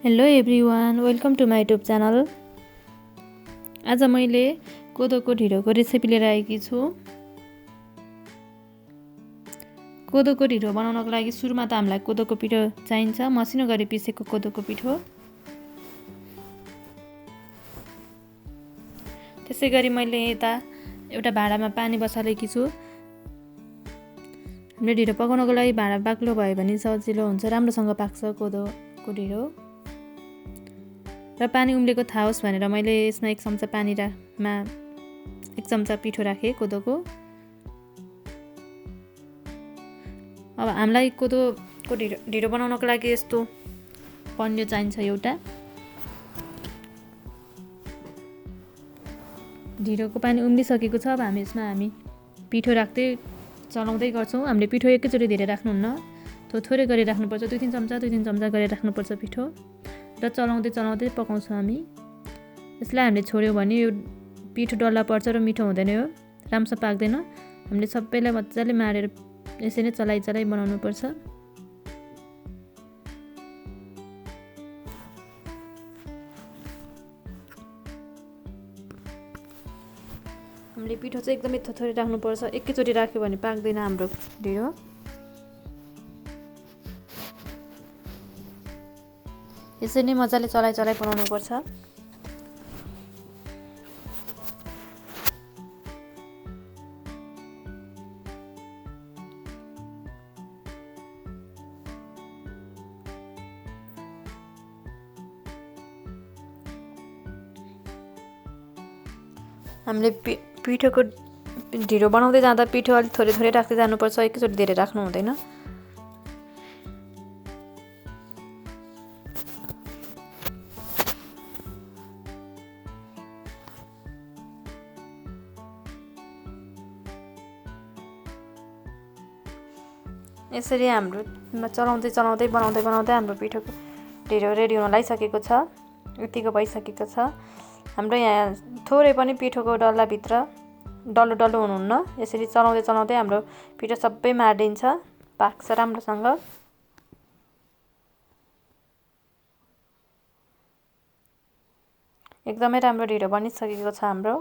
Hello everyone, welcome to my YouTube channel. आज मैले कोदोको ढिँडोको रेसिपी लिएर आएकी छु। कोदोको ढिँडो बनाउनको लागि सुरुमा त हामीलाई कोदोको पिठो चाहिन्छ, मसिनो गरी पिसेको कोदोको पिठो। त्यसै गरी मैले यता एउटा भाँडामा पानी बसालेकी छु। हामीले ढिँडो पकाउनको लागि भाँडा बाक्लो भयो भने सजिलो हुन्छ, राम्रोसँग पाक्छ कोदोको ढिँडो। र पानी उम्लेको थाहा होस् भनेर मैले यसमा 1 चम्चा पानीमा 1 चम्चा पिठो राखेँ कोदोको। अब हामीलाई कोदोको ढिँडो बनाउनको लागि यस्तो पन्यो चाहिन्छ एउटा। ढिँडोको पानी उम्लिसकेको छ। अब हामी पिठो राख्दै चलाउँदै गर्छौँ। हामीले पिठो एकैचोटि धेरै राख्नुहुन्न, थोरै गरी राख्नुपर्छ। 2-3 चम्चा गरेर राख्नुपर्छ पिठो र चलाउँदै पकाउँछौँ हामी। यसलाई हामीले छोड्यौँ भने यो पिठो डल्ला पर्छ र मिठो हुँदैन, यो राम्रोसँग पाक्दैन। हामीले सबैलाई मजाले माडेर यसरी नै चलाइ बनाउनु पर्छ। हामीले पिठो चाहिँ एकदमै थोरै राख्नुपर्छ, एकैचोटि राख्यो भने पाक्दैन हाम्रो ढिँडो। यसरी नै मजाले चलाइ बनाउनु पर्छ। हामीले पिठोको ढिँडो बनाउँदै जाँदा पिठो अलिक थोरै राख्दै जानुपर्छ, एकैचोटि धेरै राख्नु हुँदैन। यसरी हाम्रो चलाउँदै बनाउँदै हाम्रो पिठोको ढिँडो रेडी हुन लागिसकेको छ। यतिको भइसकेको छ। हाम्रो यहाँ थोरै पनि पिठोको डल्लाभित्र डल्लो हुनुहुन्न। यसरी चलाउँदै हाम्रो पिठो सबै माडिन्छ, पाक्छ राम्रोसँग। एकदमै राम्रो ढिँडो बनिसकेको छ हाम्रो।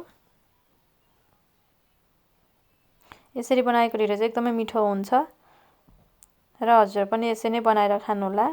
यसरी बनाएको ढिँडो चाहिँ एकदमै मिठो हुन्छ र हजुर पनि यसरी नै बनाएर खानुहोला।